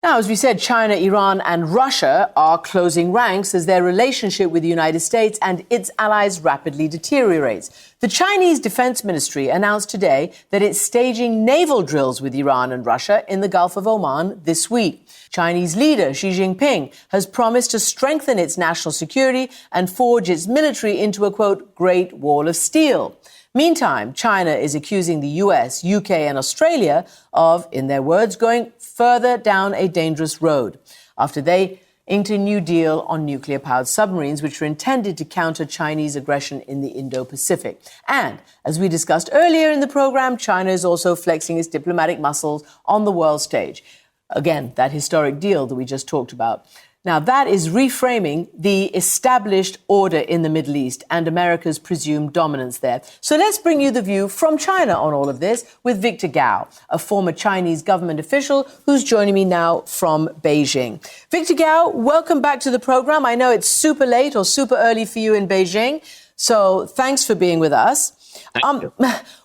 Now, as we said, China, Iran and Russia are closing ranks as their relationship with the United States and its allies rapidly deteriorates. The Chinese Defense Ministry announced today that it's staging naval drills with Iran and Russia in the Gulf of Oman this week. Chinese leader Xi Jinping has promised to strengthen its national security and forge its military into a, quote, Great Wall of Steel. Meantime, China is accusing the US, UK and Australia of, in their words, going further down a dangerous road after they inked a new deal on nuclear-powered submarines, which are intended to counter Chinese aggression in the Indo-Pacific. And, as we discussed earlier in the program, China is also flexing its diplomatic muscles on the world stage. Again, that historic deal that we just talked about. Now, that is reframing the established order in the Middle East and America's presumed dominance there. So let's bring you the view from China on all of this with Victor Gao, a former Chinese government official who's joining me now from Beijing. Victor Gao, welcome back to the program. I know it's super late or super early for you in Beijing, so thanks for being with us. Thank you.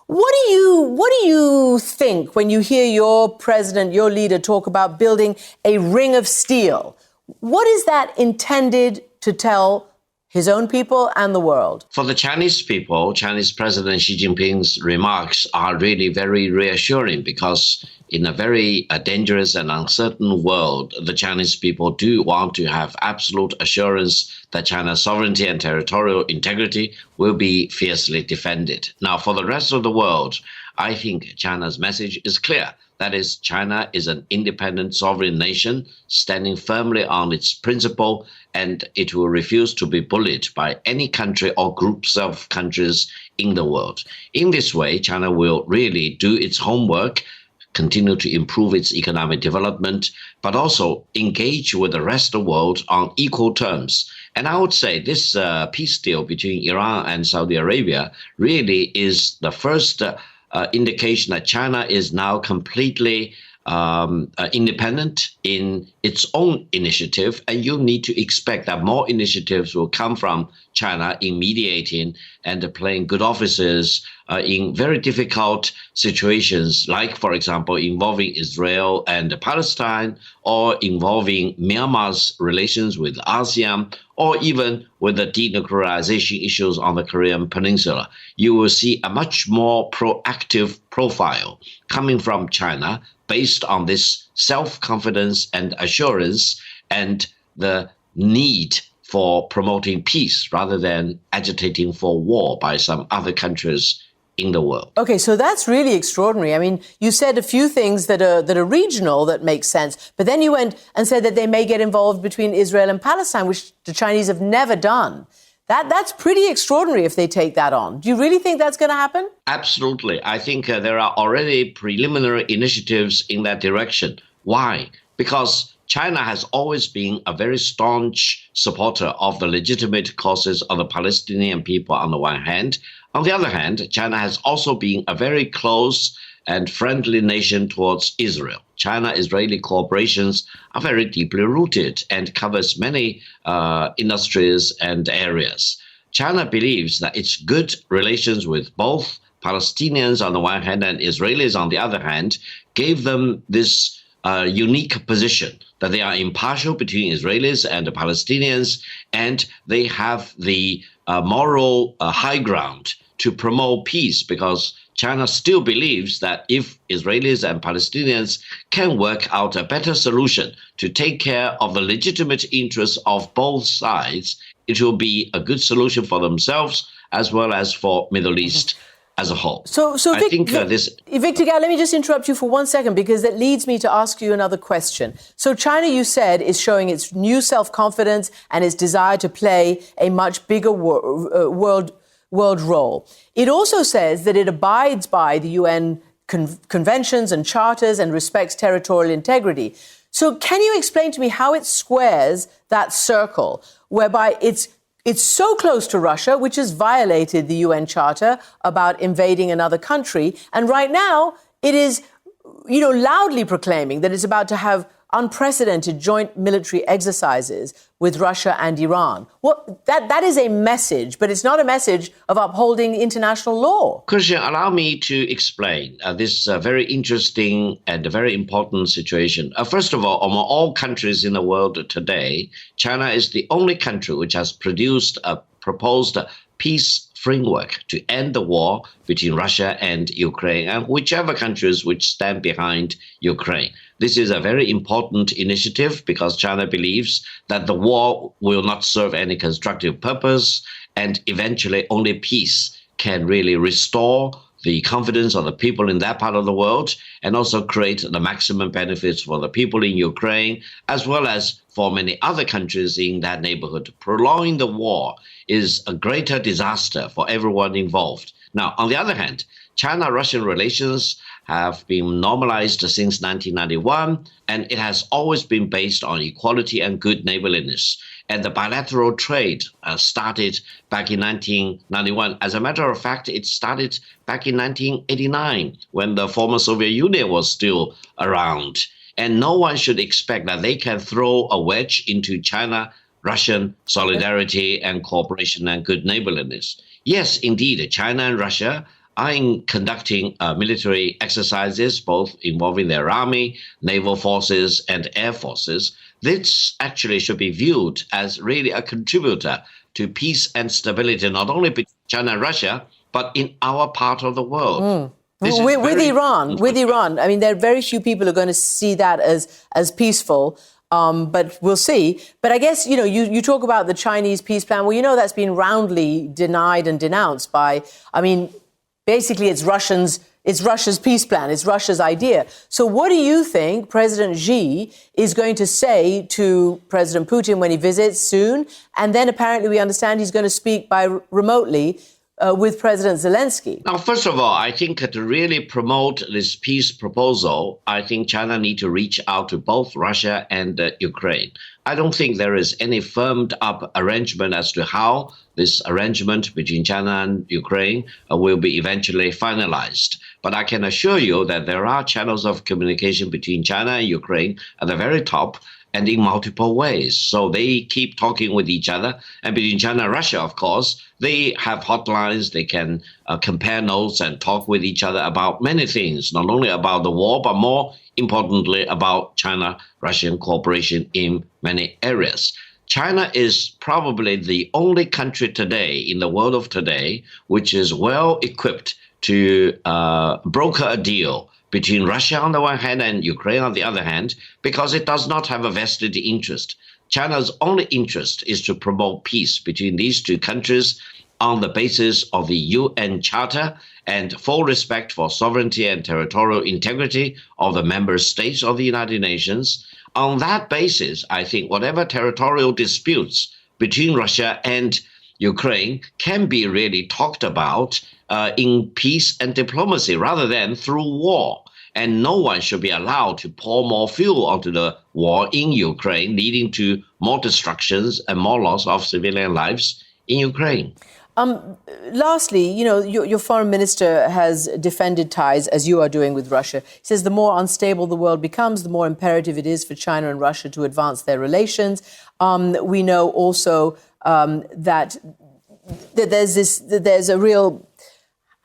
What do you think when you hear your president, your leader, talk about building a ring of steel? What is that intended to tell his own people and the world? For the Chinese people, Chinese President Xi Jinping's remarks are really very reassuring because in a very dangerous and uncertain world, the Chinese people do want to have absolute assurance that China's sovereignty and territorial integrity will be fiercely defended. Now, for the rest of the world, I think China's message is clear. That is, China is an independent sovereign nation standing firmly on its principle, and it will refuse to be bullied by any country or groups of countries in the world. In this way, China will really do its homework, continue to improve its economic development, but also engage with the rest of the world on equal terms. And I would say this peace deal between Iran and Saudi Arabia really is the first indication that China is now completely independent in its own initiative, and you need to expect that more initiatives will come from China in mediating and playing good offices in very difficult situations, like, for example, involving Israel and Palestine, or involving Myanmar's relations with ASEAN, or even with the denuclearization issues on the Korean Peninsula. You will see a much more proactive profile coming from China based on this self-confidence and assurance and the need for promoting peace rather than agitating for war by some other countries in the world. Okay, so that's really extraordinary. I mean, you said a few things that are regional that make sense, but then you went and said that they may get involved between Israel and Palestine, which the Chinese have never done. That's pretty extraordinary if they take that on. Do you really think that's going to happen? Absolutely. I think there are already preliminary initiatives in that direction. Why? Because China has always been a very staunch supporter of the legitimate causes of the Palestinian people on the one hand. On the other hand, China has also been a very close and friendly nation towards Israel. China-Israeli cooperations are very deeply rooted and covers many industries and areas. China believes that its good relations with both Palestinians on the one hand and Israelis on the other hand gave them this unique position that they are impartial between Israelis and the Palestinians, and they have the moral high ground to promote peace, because China still believes that if Israelis and Palestinians can work out a better solution to take care of the legitimate interests of both sides, it will be a good solution for themselves as well as for Middle East as a whole. So Victor Gao, let me just interrupt you for 1 second, because that leads me to ask you another question. So China, you said, is showing its new self-confidence and its desire to play a much bigger world role. It also says that it abides by the UN conventions and charters and respects territorial integrity. So can you explain to me how it squares that circle whereby it's so close to Russia, which has violated the UN Charter about invading another country, and right now it is, loudly proclaiming that it's about to have unprecedented joint military exercises with Russia and Iran. That is a message, but it's not a message of upholding international law. Christian, allow me to explain this very interesting and very important situation. First of all, among all countries in the world today, China is the only country which has produced a proposed peace framework to end the war between Russia and Ukraine, and whichever countries which stand behind Ukraine. This is a very important initiative because China believes that the war will not serve any constructive purpose, and eventually only peace can really restore the confidence of the people in that part of the world and also create the maximum benefits for the people in Ukraine, as well as for many other countries in that neighborhood. Prolonging the war is a greater disaster for everyone involved. Now, on the other hand, China-Russian relations have been normalized since 1991, and it has always been based on equality and good neighborliness. And the bilateral trade started back in 1991. As a matter of fact, it started back in 1989 when the former Soviet Union was still around. And no one should expect that they can throw a wedge into China-Russian solidarity and cooperation and good neighborliness. Yes, indeed, China and Russia are conducting military exercises, both involving their army, naval forces, and air forces. This actually should be viewed as really a contributor to peace and stability, not only between China and Russia, but in our part of the world. With Iran, I mean, there are very few people who are going to see that as peaceful. But we'll see. But I guess, you talk about the Chinese peace plan. Well, that's been roundly denied and denounced by, basically it's Russia's peace plan. It's Russia's idea. So what do you think President Xi is going to say to President Putin when he visits soon? And then apparently we understand he's going to speak remotely with President Zelensky. Now, first of all, I think to really promote this peace proposal, I think China need to reach out to both Russia and Ukraine. I don't think there is any firmed up arrangement as to how this arrangement between China and Ukraine will be eventually finalized. But I can assure you that there are channels of communication between China and Ukraine at the very top, and in multiple ways. So they keep talking with each other. And between China and Russia, of course, they have hotlines. They can compare notes and talk with each other about many things, not only about the war, but more importantly, about China-Russian cooperation in many areas. China is probably the only country today, in the world of today, which is well equipped to broker a deal between Russia on the one hand and Ukraine on the other hand, because it does not have a vested interest. China's only interest is to promote peace between these two countries on the basis of the UN Charter and full respect for sovereignty and territorial integrity of the member states of the United Nations. On that basis, I think whatever territorial disputes between Russia and Ukraine can be really talked about in peace and diplomacy rather than through war. And no one should be allowed to pour more fuel onto the war in Ukraine, leading to more destructions and more loss of civilian lives in Ukraine. Lastly, your foreign minister has defended ties, as you are doing, with Russia. He says the more unstable the world becomes, the more imperative it is for China and Russia to advance their relations. We know also that there's a real,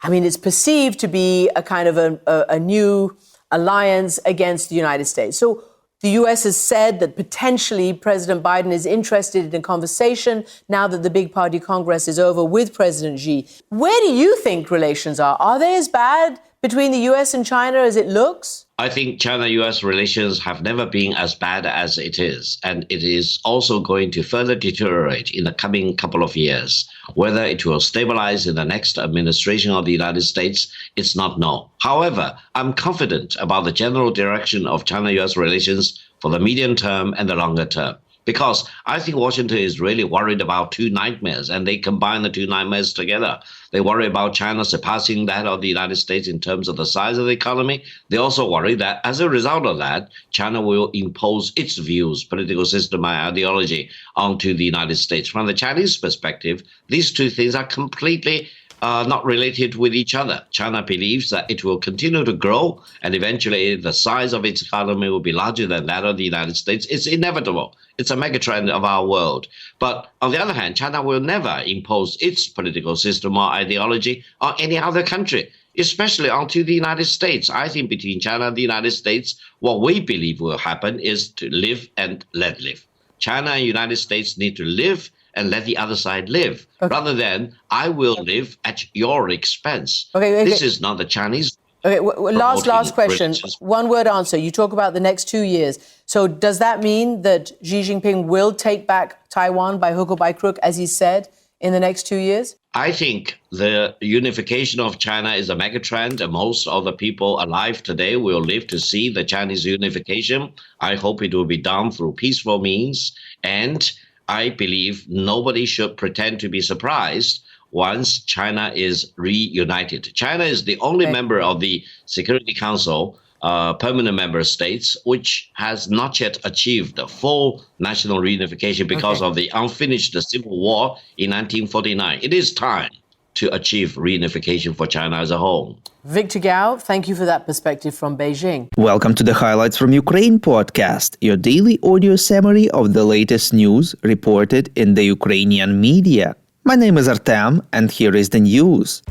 it's perceived to be a kind of a new alliance against the United States. So the U.S. has said that potentially President Biden is interested in a conversation now that the big party Congress is over with President Xi. Where do you think relations are? Are they as bad between the U.S. and China as it looks? I think China-U.S. relations have never been as bad as it is, and it is also going to further deteriorate in the coming couple of years. Whether it will stabilize in the next administration of the United States, it's not known. However, I'm confident about the general direction of China-U.S. relations for the medium term and the longer term, because I think Washington is really worried about two nightmares, and they combine the two nightmares together. They worry about China surpassing that of the United States in terms of the size of the economy. They also worry that as a result of that, China will impose its views, political system and ideology onto the United States. From the Chinese perspective, these two things are completely not related with each other. China believes that it will continue to grow, and eventually the size of its economy will be larger than that of the United States. It's inevitable. It's a megatrend of our world. But on the other hand, China will never impose its political system or ideology on any other country, especially onto the United States. I think between China and the United States, what we believe will happen is to live and let live. China and United States need to live and let the other side live, rather than I will live at your expense. Okay. This is not the Chinese. Okay, last question. One word answer. You talk about the next 2 years. So does that mean that Xi Jinping will take back Taiwan by hook or by crook, as he said, in the next 2 years? I think the unification of China is a megatrend, and most of the people alive today will live to see the Chinese unification. I hope it will be done through peaceful means, and I believe nobody should pretend to be surprised once China is reunited. China is the only member of the Security Council, permanent member states, which has not yet achieved full national reunification because of the unfinished civil war in 1949. It is time to achieve reunification for China as a whole. Victor Gao, thank you for that perspective from Beijing. Welcome to the Highlights from Ukraine podcast, your daily audio summary of the latest news reported in the Ukrainian media. My name is Artem, and here is the news.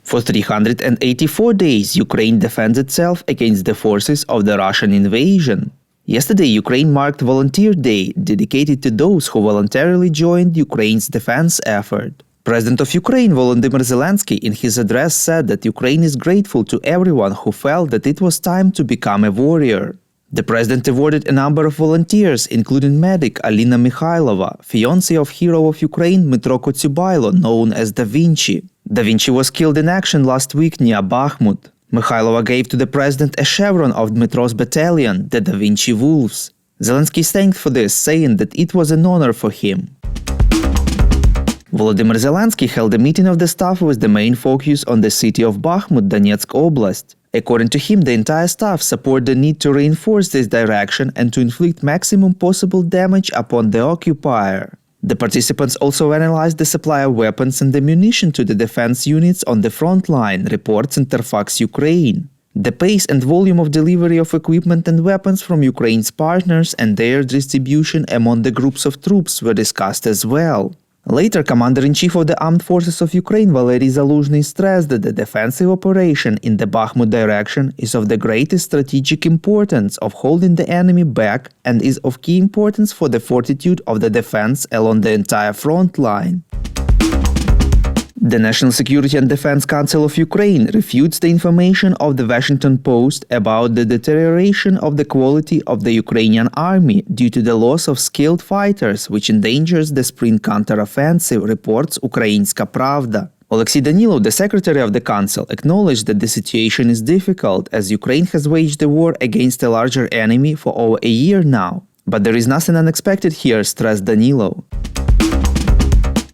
For 384 days, Ukraine defends itself against the forces of the Russian invasion. Yesterday, Ukraine marked Volunteer Day, dedicated to those who voluntarily joined Ukraine's defense effort. President of Ukraine Volodymyr Zelensky in his address said that Ukraine is grateful to everyone who felt that it was time to become a warrior. The president awarded a number of volunteers, including medic Alina Mikhailova, fiancée of hero of Ukraine Dmytro Kotyubailo, known as Da Vinci. Da Vinci was killed in action last week near Bakhmut. Mikhailova gave to the president a chevron of Dmytro's battalion, the Da Vinci Wolves. Zelensky thanked for this, saying that it was an honor for him. Volodymyr Zelensky held a meeting of the staff with the main focus on the city of Bakhmut, Donetsk Oblast. According to him, the entire staff support the need to reinforce this direction and to inflict maximum possible damage upon the occupier. The participants also analyzed the supply of weapons and ammunition to the defense units on the front line, reports Interfax Ukraine. The pace and volume of delivery of equipment and weapons from Ukraine's partners and their distribution among the groups of troops were discussed as well. Later, Commander-in-Chief of the Armed Forces of Ukraine Valery Zaluzhny stressed that the defensive operation in the Bakhmut direction is of the greatest strategic importance of holding the enemy back and is of key importance for the fortitude of the defense along the entire front line. The National Security and Defense Council of Ukraine refutes the information of the Washington Post about the deterioration of the quality of the Ukrainian army due to the loss of skilled fighters, which endangers the spring counteroffensive, reports Ukrainska Pravda. Oleksiy Danilov, the secretary of the council, acknowledged that the situation is difficult as Ukraine has waged a war against a larger enemy for over a year now. But there is nothing unexpected here, stressed Danilov.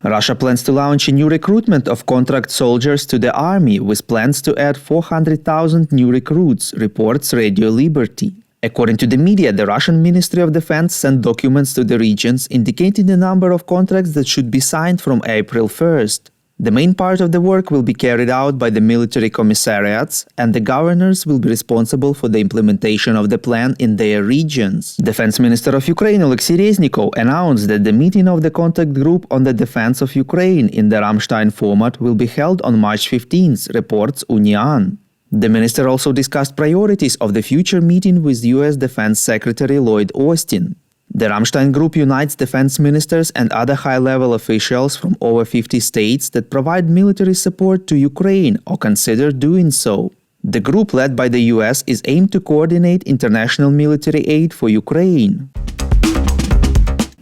Russia plans to launch a new recruitment of contract soldiers to the army, with plans to add 400,000 new recruits, reports Radio Liberty. According to the media, the Russian Ministry of Defense sent documents to the regions indicating the number of contracts that should be signed from April 1st. The main part of the work will be carried out by the military commissariats, and the governors will be responsible for the implementation of the plan in their regions. Defense Minister of Ukraine Oleksiy Reznikov announced that the meeting of the contact group on the defense of Ukraine in the Ramstein format will be held on March 15th, reports Unian. The minister also discussed priorities of the future meeting with U.S. Defense Secretary Lloyd Austin. The Ramstein Group unites defense ministers and other high-level officials from over 50 states that provide military support to Ukraine or consider doing so. The group, led by the US, is aimed to coordinate international military aid for Ukraine.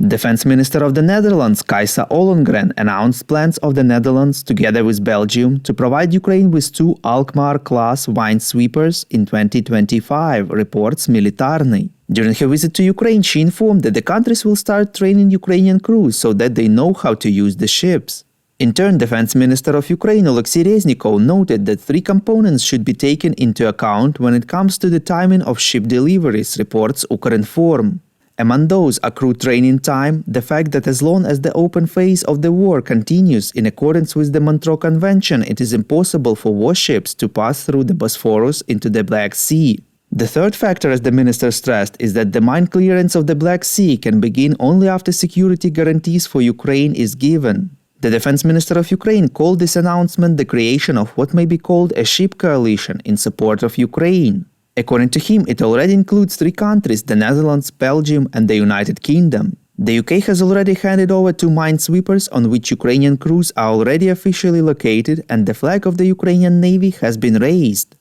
Defense Minister of the Netherlands, Kajsa Ollongren, announced plans of the Netherlands, together with Belgium, to provide Ukraine with 2 Alkmaar-class minesweepers in 2025, reports Militarny. During her visit to Ukraine, she informed that the countries will start training Ukrainian crews so that they know how to use the ships. In turn, Defense Minister of Ukraine Oleksiy Reznikov noted that 3 components should be taken into account when it comes to the timing of ship deliveries, reports Ukrinform. Among those are crew training time, the fact that as long as the open phase of the war continues in accordance with the Montreux Convention, it is impossible for warships to pass through the Bosphorus into the Black Sea. The third factor, as the minister stressed, is that the mine clearance of the Black Sea can begin only after security guarantees for Ukraine is given. The defense minister of Ukraine called this announcement the creation of what may be called a ship coalition in support of Ukraine. According to him, it already includes 3 countries, the Netherlands, Belgium and the United Kingdom. The UK has already handed over 2 minesweepers on which Ukrainian crews are already officially located, and the flag of the Ukrainian Navy has been raised.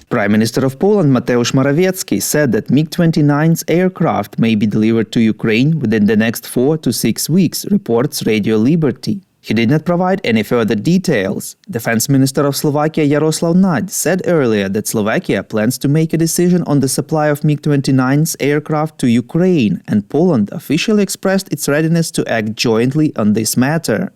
Prime Minister of Poland Mateusz Morawiecki said that MiG-29's aircraft may be delivered to Ukraine within the next 4 to 6 weeks, reports Radio Liberty. He did not provide any further details. Defense Minister of Slovakia Jaroslav Naď said earlier that Slovakia plans to make a decision on the supply of MiG-29's aircraft to Ukraine, and Poland officially expressed its readiness to act jointly on this matter.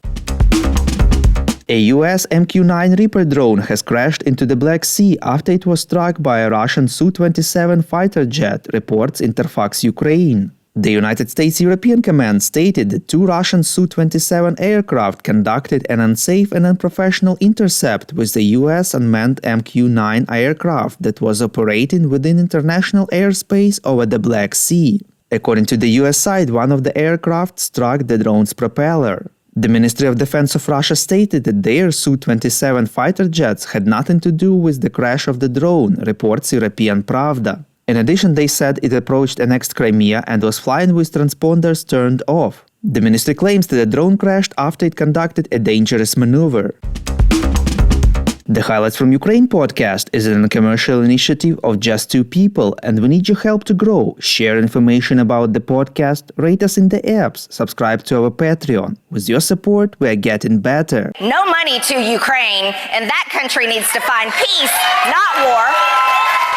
A US MQ-9 Reaper drone has crashed into the Black Sea after it was struck by a Russian Su-27 fighter jet, reports Interfax Ukraine. The United States European Command stated that 2 Russian Su-27 aircraft conducted an unsafe and unprofessional intercept with the US unmanned MQ-9 aircraft that was operating within international airspace over the Black Sea. According to the US side, one of the aircraft struck the drone's propeller. The Ministry of Defense of Russia stated that their Su-27 fighter jets had nothing to do with the crash of the drone, reports European Pravda. In addition, they said it approached annexed Crimea and was flying with transponders turned off. The ministry claims that the drone crashed after it conducted a dangerous maneuver. The Highlights from Ukraine podcast is an uncommercial initiative of just 2 people, and we need your help to grow. Share information about the podcast, rate us in the apps, subscribe to our Patreon. With your support, we are getting better. No money to Ukraine, and that country needs to find peace, not war.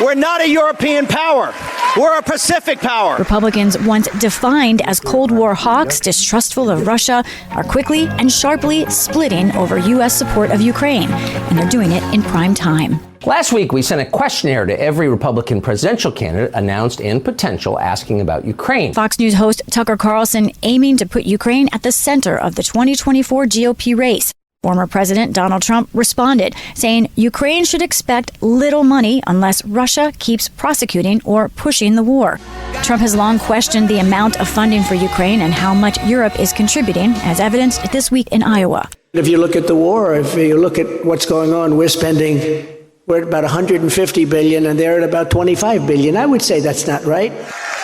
We're not a European power. We're a Pacific power. Republicans, once defined as Cold War hawks, distrustful of Russia, are quickly and sharply splitting over U.S. support of Ukraine, and they're doing it in prime time. Last week, we sent a questionnaire to every Republican presidential candidate, announced and potential, asking about Ukraine. Fox News host Tucker Carlson aiming to put Ukraine at the center of the 2024 GOP race. Former President Donald Trump responded, saying Ukraine should expect little money unless Russia keeps prosecuting or pushing the war. Trump has long questioned the amount of funding for Ukraine and how much Europe is contributing, as evidenced this week in Iowa. If you look at the war, if you look at what's going on, we're at about $150 billion and they're at about $25 billion. I would say that's not right.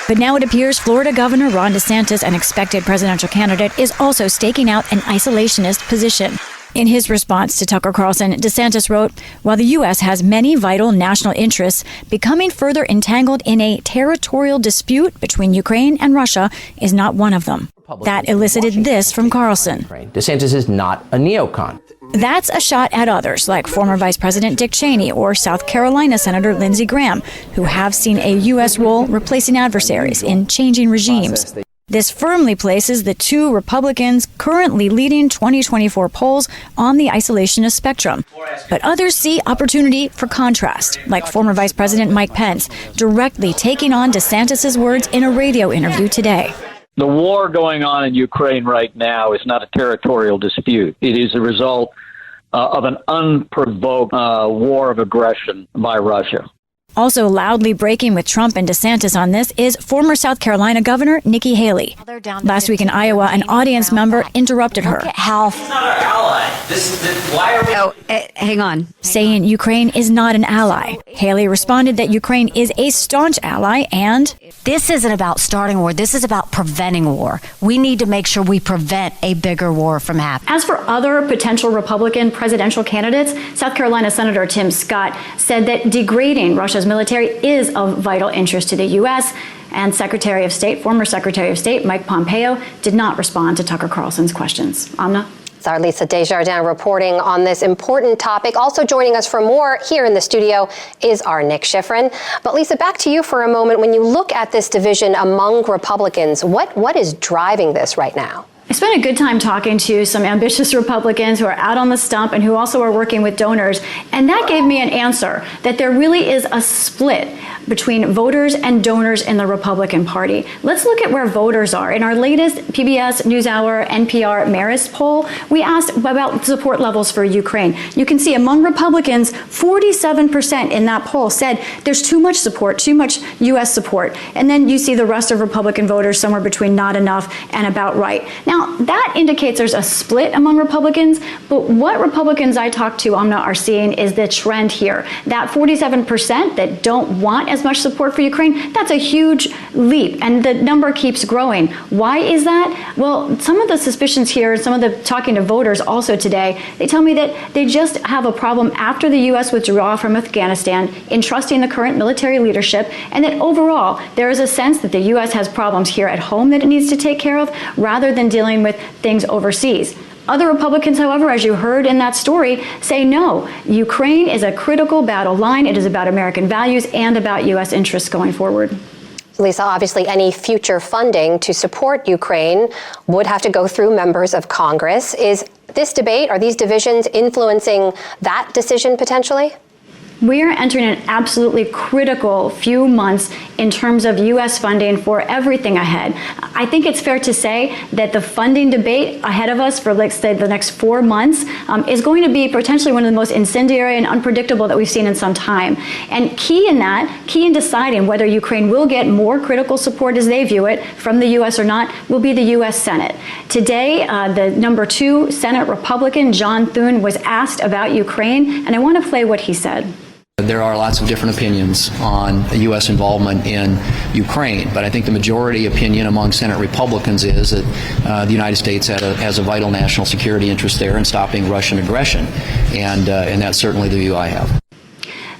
But now it appears Florida Governor Ron DeSantis, an expected presidential candidate, is also staking out an isolationist position. In his response to Tucker Carlson, DeSantis wrote, while the U.S. has many vital national interests, becoming further entangled in a territorial dispute between Ukraine and Russia is not one of them. That elicited this from Carlson. DeSantis is not a neocon. That's a shot at others, like former Vice President Dick Cheney or South Carolina Senator Lindsey Graham, who have seen a U.S. role replacing adversaries in changing regimes. This firmly places the 2 Republicans currently leading 2024 polls on the isolationist spectrum. But others see opportunity for contrast, like former Vice President Mike Pence, directly taking on DeSantis' words in a radio interview today. The war going on in Ukraine right now is not a territorial dispute. It is a result of an unprovoked war of aggression by Russia. Also loudly breaking with Trump and DeSantis on this is former South Carolina Governor Nikki Haley. Last week in Iowa, an audience member interrupted her. Hang on. Saying Ukraine is not an ally. Haley responded that Ukraine is a staunch ally and... This isn't about starting a war. This is about preventing war. We need to make sure we prevent a bigger war from happening. As for other potential Republican presidential candidates, South Carolina Senator Tim Scott said that degrading Russia's military is of vital interest to the U.S., and former Secretary of State Mike Pompeo did not respond to Tucker Carlson's questions. Amna? It's our Lisa Desjardins reporting on this important topic. Also joining us for more here in the studio is our Nick Schifrin. But Lisa, back to you for a moment. When you look at this division among Republicans, what is driving this right now? I spent a good time talking to some ambitious Republicans who are out on the stump and who also are working with donors. And that gave me an answer that there really is a split between voters and donors in the Republican Party. Let's look at where voters are. In our latest PBS NewsHour NPR Marist poll, we asked about support levels for Ukraine. You can see among Republicans, 47% in that poll said there's too much support, too much U.S. support. And then you see the rest of Republican voters somewhere between not enough and about right. Now, that indicates there's a split among Republicans, but what Republicans I talked to, Amna, are seeing is the trend here. That 47% that don't want as much support for Ukraine, that's a huge leap, and the number keeps growing. Why is that? Well, some of the suspicions here, some of the talking to voters also today, they tell me that they just have a problem after the U.S. withdrawal from Afghanistan in trusting the current military leadership, and that overall there is a sense that the U.S. has problems here at home that it needs to take care of rather than dealing with things overseas. Other Republicans, however, as you heard in that story, say no. Ukraine is a critical battle line. It is about American values and about U.S. interests going forward. Lisa, obviously any future funding to support Ukraine would have to go through members of Congress. Is this debate, are these divisions influencing that decision potentially? We are entering an absolutely critical few months in terms of U.S. funding for everything ahead. I think it's fair to say that the funding debate ahead of us for, let's say, the next 4 months is going to be potentially one of the most incendiary and unpredictable that we've seen in some time. And key in deciding whether Ukraine will get more critical support as they view it from the U.S. or not will be the U.S. Senate. Today, the number 2 Senate Republican, John Thune, was asked about Ukraine, and I want to play what he said. There are lots of different opinions on U.S. involvement in Ukraine, but I think the majority opinion among Senate Republicans is that the United States has a vital national security interest there in stopping Russian aggression, and that's certainly the view I have.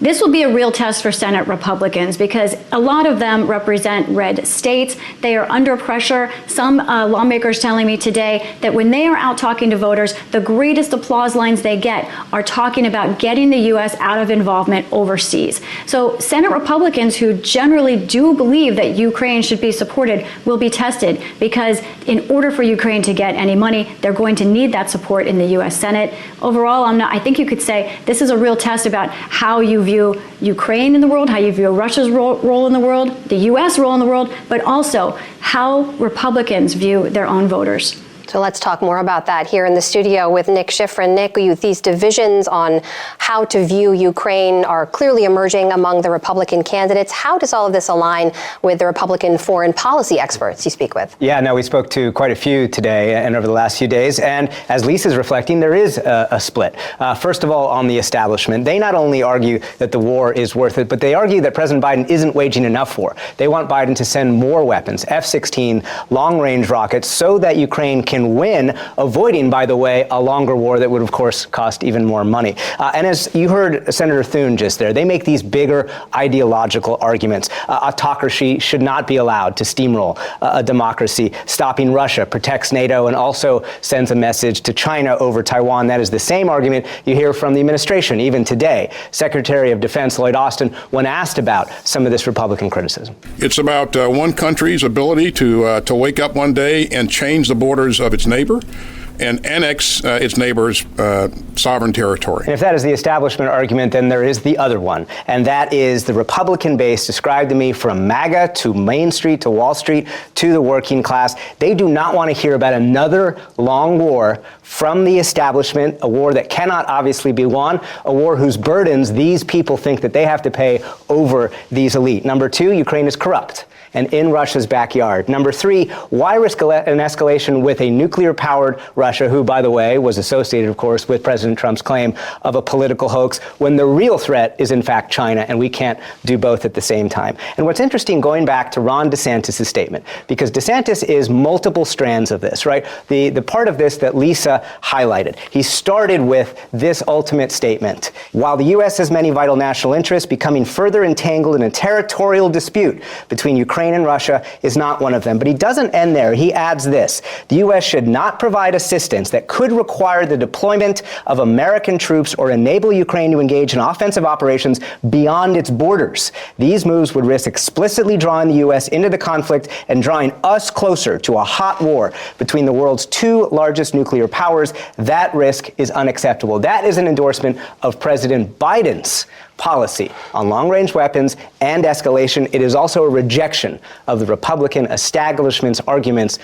This will be a real test for Senate Republicans because a lot of them represent red states. They are under pressure. Some lawmakers telling me today that when they are out talking to voters, the greatest applause lines they get are talking about getting the U.S. out of involvement overseas. So Senate Republicans who generally do believe that Ukraine should be supported will be tested because in order for Ukraine to get any money, they're going to need that support in the U.S. Senate. Overall, I think you could say this is a real test about how you view Ukraine in the world, how you view Russia's role in the world, the U.S. role in the world, but also how Republicans view their own voters. So let's talk more about that here in the studio with Nick Schifrin. Nick, these divisions on how to view Ukraine are clearly emerging among the Republican candidates. How does all of this align with the Republican foreign policy experts you speak with? Yeah, no, we spoke to quite a few today and over the last few days. And as Lisa's reflecting, there is a split. First of all, on the establishment, they not only argue that the war is worth it, but they argue that President Biden isn't waging enough war. They want Biden to send more weapons, F-16 long-range rockets, so that Ukraine can win, avoiding, by the way, a longer war that would, of course, cost even more money. And as you heard Senator Thune just there, they make these bigger ideological arguments. Autocracy should not be allowed to steamroll a democracy. Stopping Russia protects NATO and also sends a message to China over Taiwan. That is the same argument you hear from the administration, even today. Secretary of Defense Lloyd Austin, when asked about some of this Republican criticism. It's about one country's ability to wake up one day and change the borders of its neighbor and annex its neighbor's sovereign territory. And if that is the establishment argument, then there is the other one, and that is the Republican base described to me from MAGA to Main Street to Wall Street to the working class. They do not want to hear about another long war from the establishment, a war that cannot obviously be won, a war whose burdens these people think that they have to pay over these elite. Number 2, Ukraine is corrupt and in Russia's backyard. Number 3, why risk an escalation with a nuclear-powered Russia, who, by the way, was associated, of course, with President Trump's claim of a political hoax, when the real threat is, in fact, China, and we can't do both at the same time. And what's interesting, going back to Ron DeSantis' statement, because DeSantis is multiple strands of this, right? The part of this that Lisa highlighted. He started with this ultimate statement. While the U.S. has many vital national interests, becoming further entangled in a territorial dispute between Ukraine Ukraine and Russia is not one of them. But he doesn't end there. He adds this: the U.S. should not provide assistance that could require the deployment of American troops or enable Ukraine to engage in offensive operations beyond its borders. These moves would risk explicitly drawing the U.S. into the conflict and drawing us closer to a hot war between the world's two largest nuclear powers. That risk is unacceptable. That is an endorsement of President Biden's policy on long-range weapons and escalation. It is also a rejection of the Republican establishment's arguments